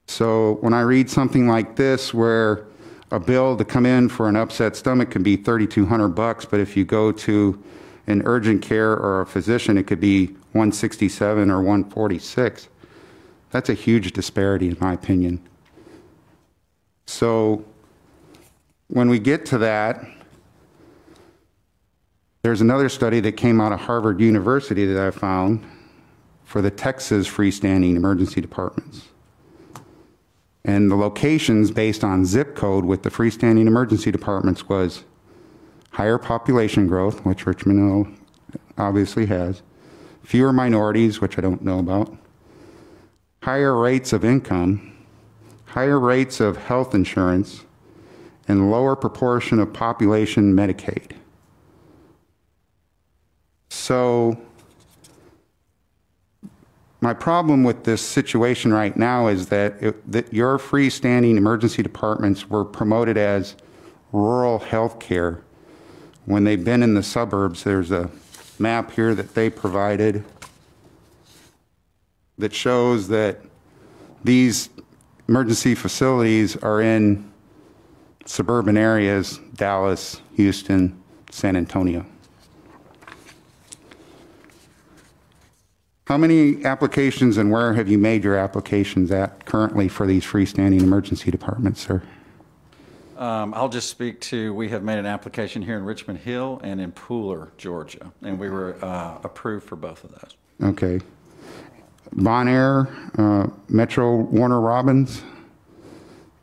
[SPEAKER 10] So when I read something like this where a bill to come in for an upset stomach can be $3,200, but if you go to an urgent care or a physician, it could be $167 or $146. That's a huge disparity in my opinion. So when we get to that, there's another study that came out of Harvard University that I found for the Texas freestanding emergency departments. And the locations based on zip code with the freestanding emergency departments was higher population growth, which Richmond obviously has, fewer minorities, which I don't know about, higher rates of income, higher rates of health insurance, and lower proportion of population Medicaid. So my problem with this situation right now is that your freestanding emergency departments were promoted as rural health care when they've been in the suburbs. There's a map here that they provided that shows that these emergency facilities are in suburban areas, Dallas, Houston, San Antonio. How many applications and where have you made your applications at currently for these freestanding emergency departments, sir?
[SPEAKER 11] I'll just speak to, we have made an application here in Richmond Hill and in Pooler, Georgia, and we were approved for both of those.
[SPEAKER 10] Okay. Bon Air, Metro Warner Robins,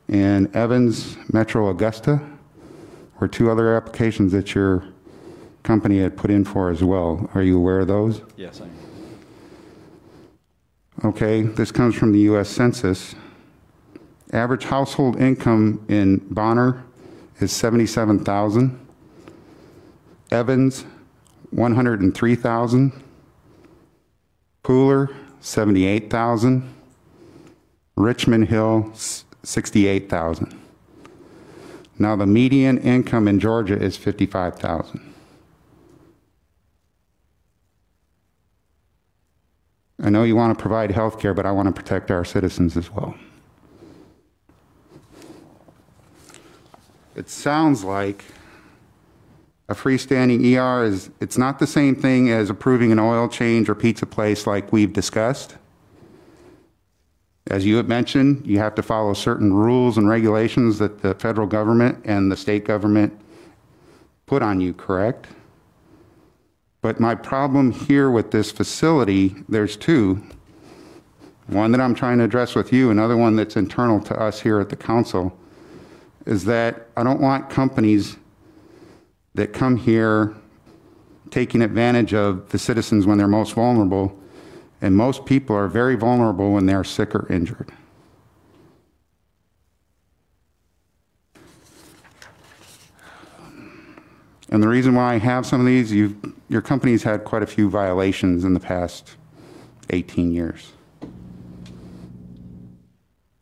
[SPEAKER 10] and Evans Metro Augusta were two other applications that your company had put in for as well. Are you aware of those?
[SPEAKER 11] Yes, I am.
[SPEAKER 10] Okay, this comes from the U.S. Census. Average household income in Bonner is $77,000. Evans, $103,000. Pooler, $78,000. Richmond Hill, $68,000. Now the median income in Georgia is $55,000. I know you want to provide health care, but I want to protect our citizens as well. It sounds like a freestanding ER it's not the same thing as approving an oil change or pizza place like we've discussed. As you have mentioned, you have to follow certain rules and regulations that the federal government and the state government put on you, correct? But my problem here with this facility, there's two. One that I'm trying to address with you, another one that's internal to us here at the council, is that I don't want companies that come here taking advantage of the citizens when they're most vulnerable, and most people are very vulnerable when they're sick or injured. And the reason why I have some of these, your company's had quite a few violations in the past 18 years.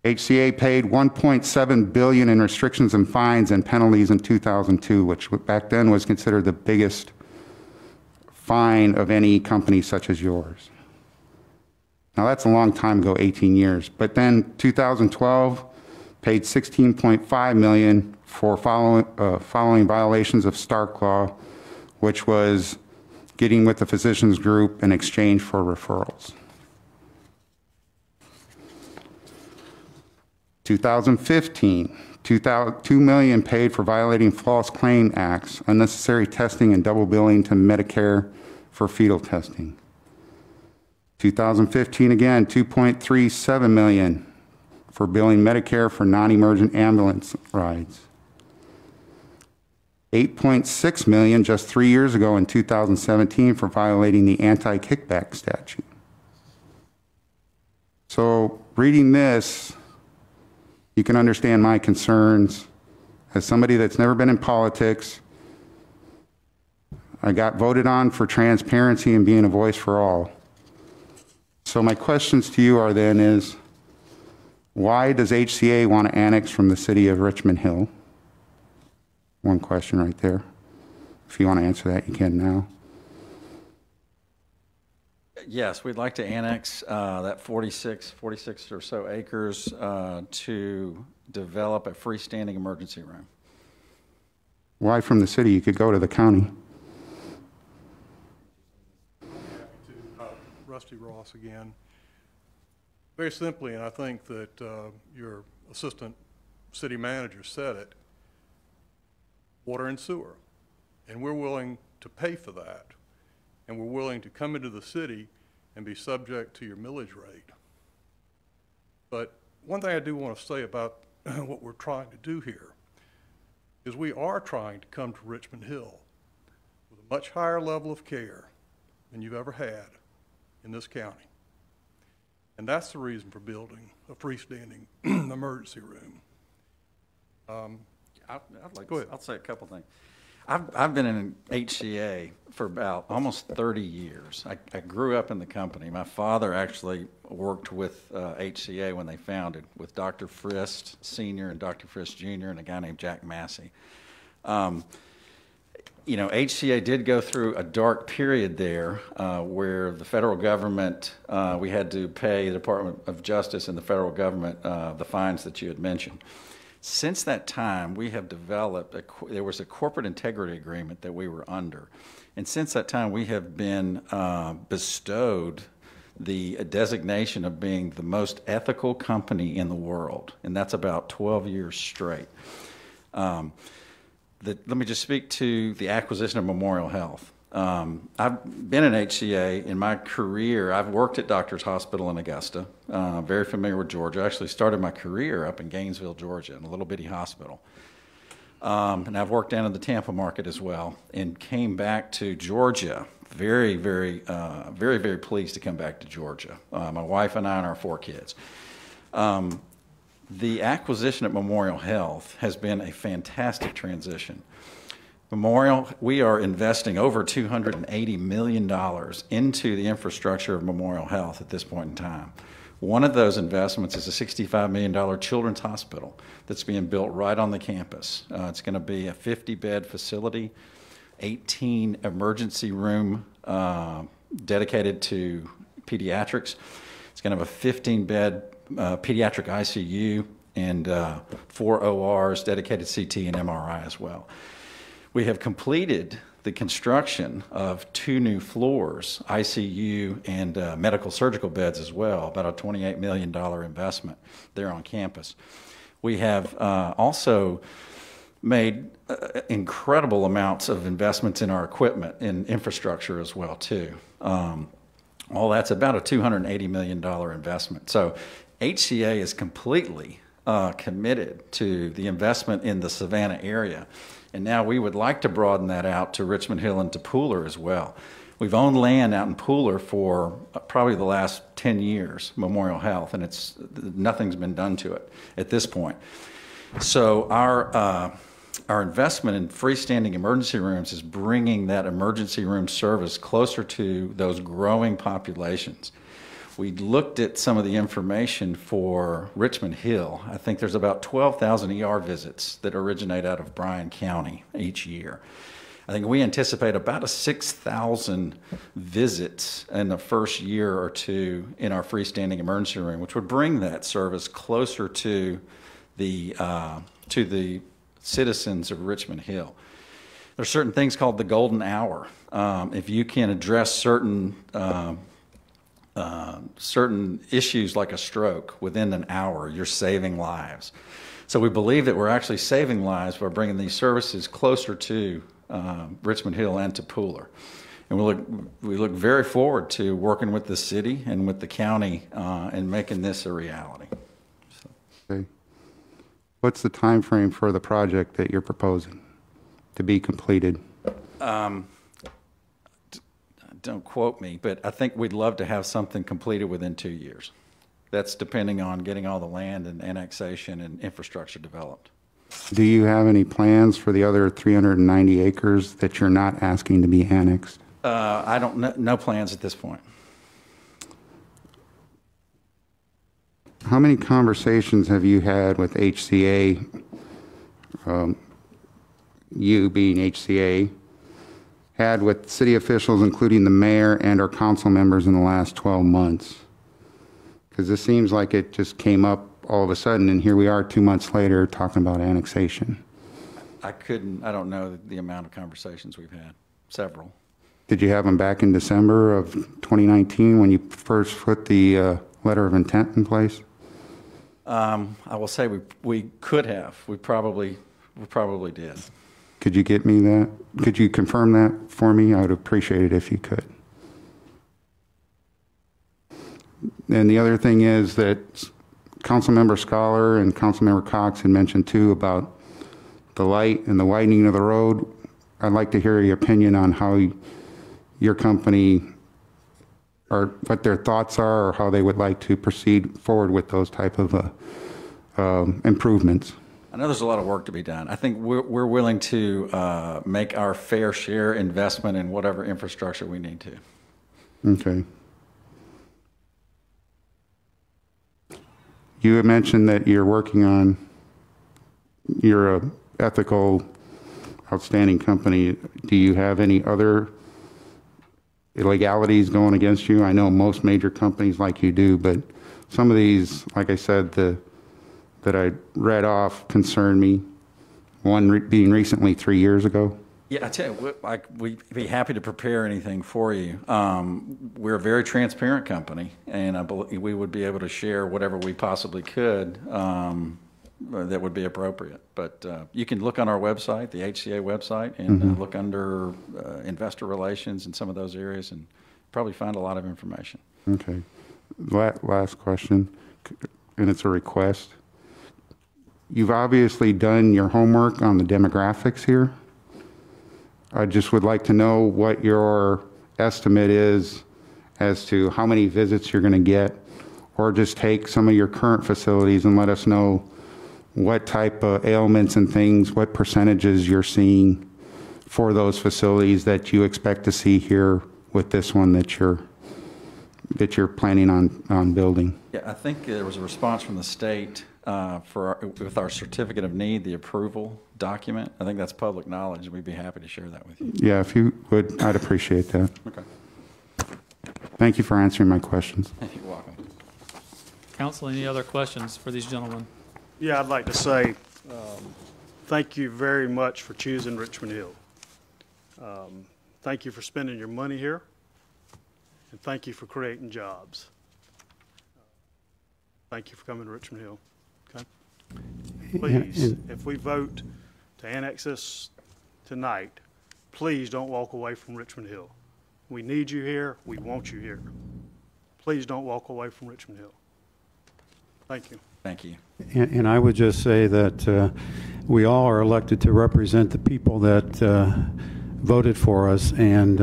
[SPEAKER 10] HCA paid $1.7 billion in restrictions and fines and penalties in 2002, which back then was considered the biggest fine of any company such as yours. Now that's a long time ago, 18 years. But then 2012 paid $16.5 million for following violations of Stark Law, which was getting with the physicians group in exchange for referrals. 2015, $2 million paid for violating false claim acts, unnecessary testing and double billing to Medicare for fetal testing. 2015 again, $2.37 million for billing Medicare for non-emergent ambulance rides. $8.6 million just 3 years ago in 2017 for violating the anti-kickback statute. So reading this, you can understand my concerns. As somebody that's never been in politics, I got voted on for transparency and being a voice for all. So my questions to you are then is, why does HCA want to annex from the city of Richmond Hill? One question right there. If you want to answer that, you can now.
[SPEAKER 11] Yes, we'd like to annex that 46 or so acres to develop a freestanding emergency room.
[SPEAKER 10] Why from the city? You could go to the county.
[SPEAKER 4] Rusty Ross again. Very simply, and I think that your assistant city manager said it, water and sewer. And we're willing to pay for that. And we're willing to come into the city and be subject to your millage rate. But one thing I do want to say about what we're trying to do here is we are trying to come to Richmond Hill with a much higher level of care than you've ever had in this county. And that's the reason for building a freestanding emergency room.
[SPEAKER 11] I'll say a couple things. I've been in HCA for about almost 30 years. I grew up in the company. My father actually worked with HCA when they founded, with Dr. Frist Sr. and Dr. Frist Jr. and a guy named Jack Massey. You know, HCA did go through a dark period there where the federal government, we had to pay the Department of Justice and the federal government the fines that you had mentioned. Since that time, we have developed, there was a corporate integrity agreement that we were under. And since that time, we have been bestowed the designation of being the most ethical company in the world. And that's about 12 years straight. Let me just speak to the acquisition of Memorial Health. I've been in HCA in my career. I've worked at Doctors Hospital in Augusta, very familiar with Georgia. I actually started my career up in Gainesville, Georgia, in a little bitty hospital. And I've worked down in the Tampa market as well, and came back to Georgia. Very, very, very pleased to come back to Georgia. My wife and I and our 4 kids. The acquisition at Memorial Health has been a fantastic transition. Memorial, we are investing over $280 million into the infrastructure of Memorial Health at this point in time. One of those investments is a $65 million children's hospital that's being built right on the campus. It's going to be a 50-bed facility, 18 emergency room dedicated to pediatrics. It's going to have a 15-bed pediatric ICU and 4 ORs, dedicated CT and MRI as well. We have completed the construction of 2 new floors, ICU and medical surgical beds as well, about a $28 million investment there on campus. We have also made incredible amounts of investments in our equipment and infrastructure as well too. All that's about a $280 million investment. So HCA is completely committed to the investment in the Savannah area. And now we would like to broaden that out to Richmond Hill and to Pooler as well. We've owned land out in Pooler for probably the last 10 years, Memorial Health, and nothing's been done to it at this point. So our investment in freestanding emergency rooms is bringing that emergency room service closer to those growing populations. We looked at some of the information for Richmond Hill. I think there's about 12,000 ER visits that originate out of Bryan County each year. I think we anticipate about a 6,000 visits in the first year or two in our freestanding emergency room, which would bring that service closer to the citizens of Richmond Hill. There's certain things called the golden hour. If you can address certain issues like a stroke within an hour, you're saving lives. So we believe that we're actually saving lives by bringing these services closer to Richmond Hill and to Pooler. And we look very forward to working with the city and with the county and making this a reality. So.
[SPEAKER 10] Okay. What's the time frame for the project that you're proposing to be completed?
[SPEAKER 11] Don't quote me, but I think we'd love to have something completed within 2 years. That's depending on getting all the land and annexation and infrastructure developed.
[SPEAKER 10] Do you have any plans for the other 390 acres that you're not asking to be annexed?
[SPEAKER 11] I don't know, no plans at this point.
[SPEAKER 10] How many conversations have you had with HCA, you being HCA, had with city officials, including the mayor and our council members in the last 12 months? Because this seems like it just came up all of a sudden, and here we are 2 months later talking about annexation.
[SPEAKER 11] I don't know the amount of conversations we've had, several.
[SPEAKER 10] Did you have them back in December of 2019 when you first put the letter of intent in place?
[SPEAKER 11] I will say we could have. We probably did.
[SPEAKER 10] Could you get me that? Could you confirm that for me? I would appreciate it if you could. And the other thing is that Councilmember Scholar and Councilmember Cox had mentioned too about the light and the widening of the road. I'd like to hear your opinion on how your company, or what their thoughts are, or how they would like to proceed forward with those type of improvements.
[SPEAKER 11] I know there's a lot of work to be done. I think we're willing to make our fair share investment in whatever infrastructure we need to.
[SPEAKER 10] Okay. You had mentioned that you're working on, you're a ethical, outstanding company. Do you have any other illegalities going against you? I know most major companies like you do, but some of these, like I said, that I read off concern me. One being recently 3 years ago.
[SPEAKER 11] Yeah, I tell you, we'd be happy to prepare anything for you. We're a very transparent company, and I believe we would be able to share whatever we possibly could that would be appropriate. But you can look on our website, the HCA website, and look under investor relations in some of those areas and probably find a lot of information.
[SPEAKER 10] Okay. Last question, and it's a request. You've obviously done your homework on the demographics here. I just would like to know what your estimate is as to how many visits you're going to get, or just take some of your current facilities and let us know what type of ailments and things, what percentages you're seeing for those facilities that you expect to see here with this one that you're planning on building.
[SPEAKER 11] Yeah, I think there was a response from the state with our certificate of need, the approval document. I think that's public knowledge, and we'd be happy to share that with you.
[SPEAKER 10] Yeah, if you would, I'd appreciate that.
[SPEAKER 11] Okay.
[SPEAKER 10] Thank you for answering my questions.
[SPEAKER 11] You're welcome.
[SPEAKER 1] Council, any other questions for these gentlemen?
[SPEAKER 12] Yeah, I'd like to say thank you very much for choosing Richmond Hill. Thank you for spending your money here, and thank you for creating jobs. Thank you for coming to Richmond Hill. Okay? Please, if we vote to annex this tonight, please don't walk away from Richmond Hill. We need you here. We want you here. Please don't walk away from Richmond Hill. Thank you.
[SPEAKER 11] Thank you.
[SPEAKER 9] And I would just say that we all are elected to represent the people that voted for us, and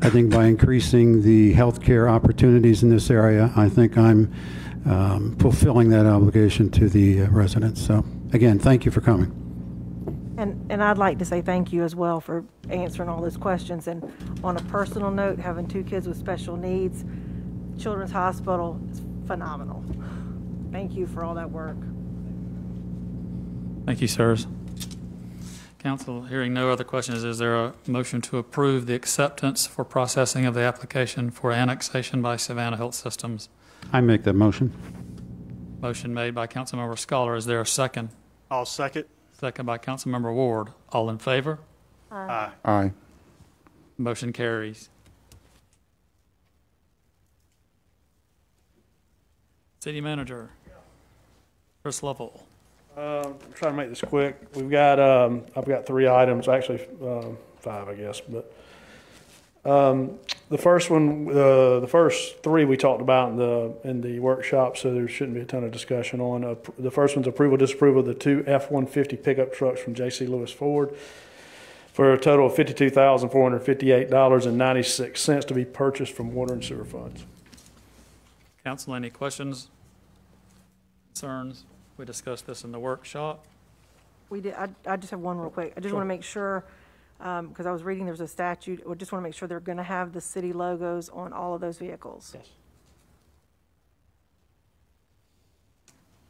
[SPEAKER 9] I think by increasing the health care opportunities in this area, I think I'm fulfilling that obligation to the residents. So again, thank you for coming.
[SPEAKER 5] And I'd like to say thank you as well for answering all those questions. And on a personal note, having 2 kids with special needs, Children's Hospital is phenomenal. Thank you for all that work.
[SPEAKER 1] Thank you, sirs. Council, hearing no other questions, is there a motion to approve the acceptance for processing of the application for annexation by Savannah Health Systems?
[SPEAKER 9] I make that motion.
[SPEAKER 1] Motion made by Councilmember Scholar. Is there a second?
[SPEAKER 12] I'll second.
[SPEAKER 1] Second by Councilmember Ward. All in favor?
[SPEAKER 12] Aye.
[SPEAKER 10] Aye.
[SPEAKER 1] Motion carries. City Manager, Chris Lovell.
[SPEAKER 13] I'm trying to make this quick. We've got, I've got 3 items, actually 5, I guess. But the first one, the first 3 we talked about in the workshop, so there shouldn't be a ton of discussion on. The first one's approval, disapproval of the 2 F-150 pickup trucks from J.C. Lewis Ford for a total of $52,458.96 to be purchased from water and sewer funds.
[SPEAKER 1] Council, any questions, concerns? We discussed this in the workshop.
[SPEAKER 5] We did. I just have one real quick. I just want to make sure, because I was reading there's a statute. I just want to make sure they're going to have the city logos on all of those vehicles.
[SPEAKER 13] Yes.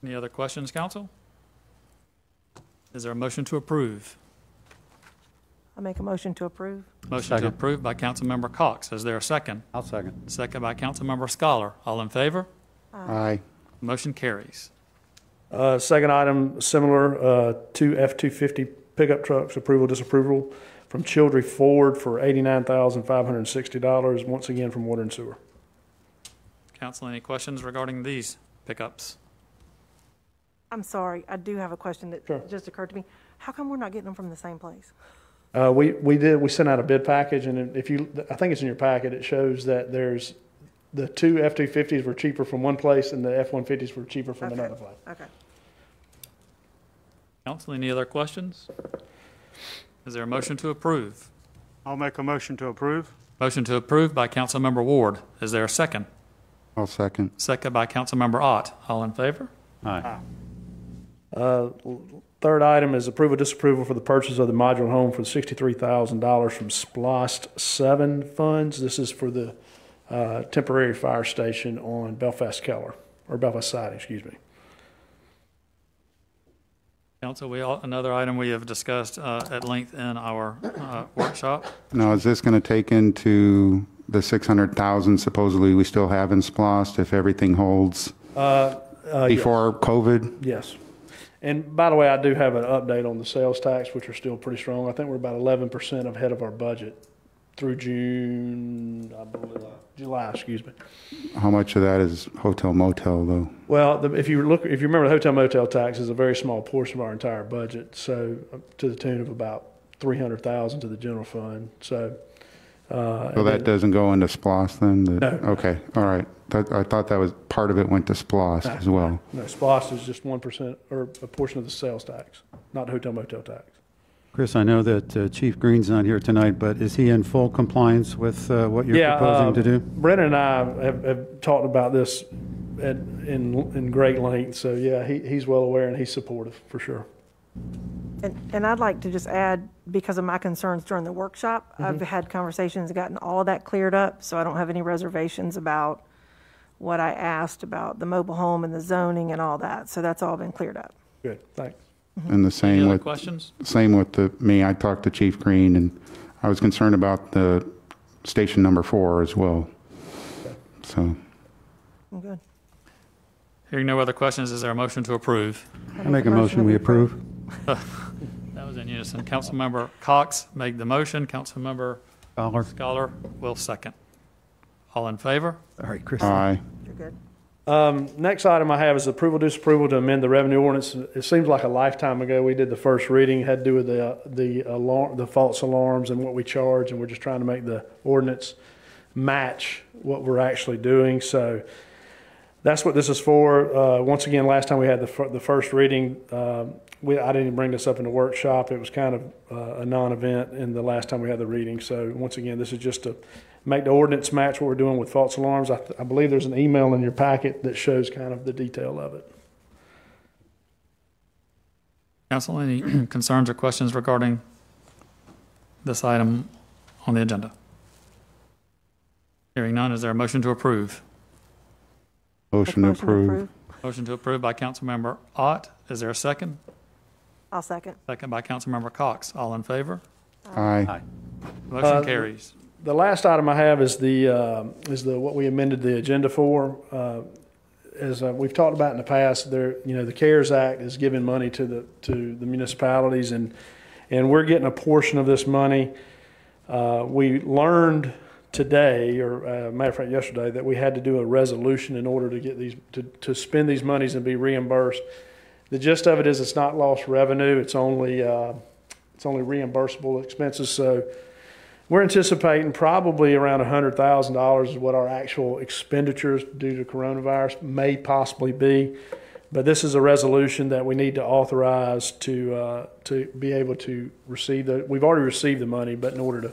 [SPEAKER 1] Any other questions, Council? Is there a motion to approve?
[SPEAKER 5] I make a motion to approve.
[SPEAKER 1] Motion to approve by Councilmember Cox. Is there a second?
[SPEAKER 9] I'll second.
[SPEAKER 1] Second by Councilmember Scholar. All in favor?
[SPEAKER 10] Aye.
[SPEAKER 1] Motion carries.
[SPEAKER 13] Second item, similar, 2 F-250 pickup trucks, approval, disapproval from Childry Ford for $89,560, once again from water and sewer.
[SPEAKER 1] Council, any questions regarding these pickups?
[SPEAKER 5] I'm sorry. I do have a question that just occurred to me. How come we're not getting them from the same place?
[SPEAKER 13] We sent out a bid package, and if you, I think it's in your packet, it shows that there's the 2 F-250s were cheaper from one place and the F-150s were cheaper from another place.
[SPEAKER 5] Okay.
[SPEAKER 1] Council, any other questions? Is there a motion to approve?
[SPEAKER 12] I'll make a motion to approve.
[SPEAKER 1] Motion to approve by Councilmember Ward. Is there a second?
[SPEAKER 10] I'll second.
[SPEAKER 1] Second by Councilmember Ott. All in favor?
[SPEAKER 9] Aye.
[SPEAKER 13] Third item is approval, disapproval for the purchase of the modular home for $63,000 from SPLOST 7 funds. This is for the temporary fire station on Belfast Keller, or Belfast side, excuse me.
[SPEAKER 1] Council, another item we have discussed at length in our workshop.
[SPEAKER 10] Now, is this going to take into the 600,000 supposedly we still have in SPLOST if everything holds before COVID?
[SPEAKER 13] Yes. And by the way, I do have an update on the sales tax, which are still pretty strong. I think we're about 11% ahead of our budget through June, I believe, July, excuse me.
[SPEAKER 10] How much of that is hotel motel though?
[SPEAKER 13] Well, if you remember, the hotel motel tax is a very small portion of our entire budget, so to the tune of about $300,000 to the general fund. So
[SPEAKER 10] That doesn't go into SPLOST then?
[SPEAKER 13] No.
[SPEAKER 10] Okay, all right. I thought that was, part of it went to SPLOST as well.
[SPEAKER 13] No, SPLOST is just 1% or a portion of the sales tax, not the hotel motel tax.
[SPEAKER 9] Chris, I know that Chief Green's not here tonight, but is he in full compliance with what you're proposing to do?
[SPEAKER 13] Brennan and I have talked about this in great length, so yeah, he's well aware and he's supportive for sure.
[SPEAKER 5] And I'd like to just add, because of my concerns during the workshop, I've had conversations, gotten all of that cleared up, so I don't have any reservations about what I asked about the mobile home and the zoning and all that. So that's all been cleared up.
[SPEAKER 13] Good, thanks.
[SPEAKER 10] And the same
[SPEAKER 1] Any other
[SPEAKER 10] with
[SPEAKER 1] questions?
[SPEAKER 10] Same with me. I talked to Chief Green, and I was concerned about the station number 4 as well. So,
[SPEAKER 5] I'm good.
[SPEAKER 1] Hearing no other questions, is there a motion to approve?
[SPEAKER 9] I make a motion we approve.
[SPEAKER 1] That was in unison. Councilmember Cox made the motion. Councilmember Scholar will second. All in favor?
[SPEAKER 9] All right, Chris.
[SPEAKER 10] aye.
[SPEAKER 5] You're good.
[SPEAKER 13] Next item I have is approval, disapproval to amend the revenue ordinance. It seems like a lifetime ago we did the first reading. It had to do with the false alarms and what we charge, and we're just trying to make the ordinance match what we're actually doing. So that's what this is for. Once again, last time we had the first reading, I didn't even bring this up in the workshop. It was kind of a non-event in the last time we had the reading. So once again, this is just to make the ordinance match what we're doing with false alarms. I believe there's an email in your packet that shows kind of the detail of it.
[SPEAKER 1] Council, any concerns or questions regarding this item on the agenda? Hearing none, is there a motion to approve?
[SPEAKER 10] Motion to approve.
[SPEAKER 1] Motion to approve by Councilmember Ott. Is there a second?
[SPEAKER 5] I'll second.
[SPEAKER 1] Second by Councilmember Cox. All in favor?
[SPEAKER 10] Aye.
[SPEAKER 1] Motion carries.
[SPEAKER 13] The last item I have is what we amended the agenda for. As we've talked about in the past, the CARES Act is giving money to the municipalities, and we're getting a portion of this money. We learned today, or matter of fact yesterday, that we had to do a resolution in order to get these to spend these monies and be reimbursed. The gist of it is it's not lost revenue; it's only reimbursable expenses. So we're anticipating probably around $100,000 is what our actual expenditures due to coronavirus may possibly be. But this is a resolution that we need to authorize to be able to receive we've already received the money, but in order to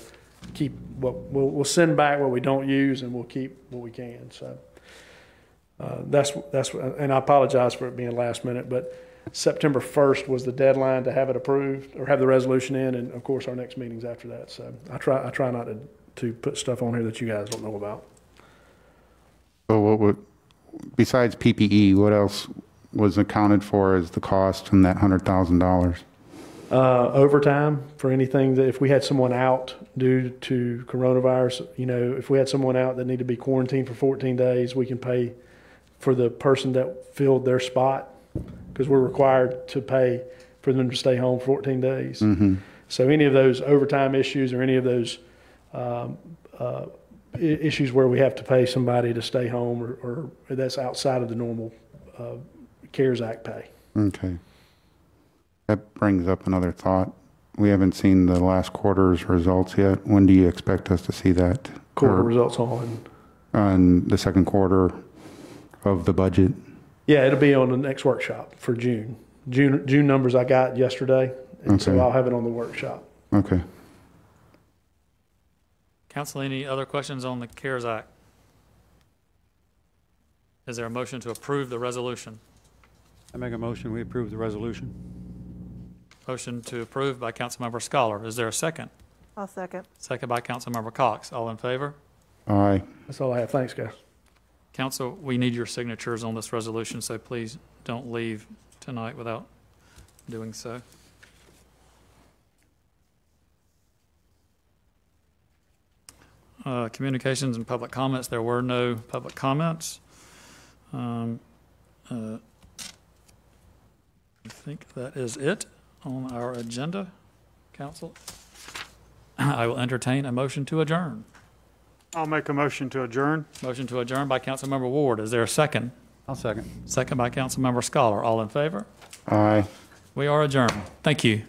[SPEAKER 13] keep we'll send back what we don't use, and we'll keep what we can. So that's and I apologize for it being last minute, but September 1st was the deadline to have it approved or have the resolution in, and of course our next meeting's after that. So I try not to put stuff on here that you guys don't know about.
[SPEAKER 10] So what would, besides PPE, what else was accounted for as the cost from that $100,000?
[SPEAKER 13] Overtime for anything that if we had someone out due to coronavirus, if we had someone out that needed to be quarantined for 14 days, we can pay for the person that filled their spot, because we're required to pay for them to stay home 14 days.
[SPEAKER 10] Mm-hmm.
[SPEAKER 13] So any of those overtime issues or any of those issues where we have to pay somebody to stay home or that's outside of the normal CARES Act pay.
[SPEAKER 10] Okay. That brings up another thought. We haven't seen the last quarter's results yet. When do you expect us to see that?
[SPEAKER 13] Quarter results
[SPEAKER 10] on the second quarter of the budget?
[SPEAKER 13] Yeah, it'll be on the next workshop for June. June numbers I got yesterday, and so I'll have it on the workshop.
[SPEAKER 10] Okay.
[SPEAKER 1] Council, any other questions on the CARES Act? Is there a motion to approve the resolution?
[SPEAKER 9] I make a motion we approve the resolution.
[SPEAKER 1] Motion to approve by Councilmember Scholar. Is there a second?
[SPEAKER 5] I'll second.
[SPEAKER 1] Second by Councilmember Cox. All in favor?
[SPEAKER 10] Aye.
[SPEAKER 13] That's all I have. Thanks, guys.
[SPEAKER 1] Council, we need your signatures on this resolution, so please don't leave tonight without doing so. Communications and public comments. There were no public comments. I think that is it on our agenda, Council. I will entertain a motion to adjourn.
[SPEAKER 12] I'll make a motion to adjourn.
[SPEAKER 1] Motion to adjourn by Councilmember Ward. Is there a second?
[SPEAKER 9] I'll second.
[SPEAKER 1] Second by Councilmember Scholar. All in favor?
[SPEAKER 10] Aye.
[SPEAKER 1] We are adjourned. Thank you.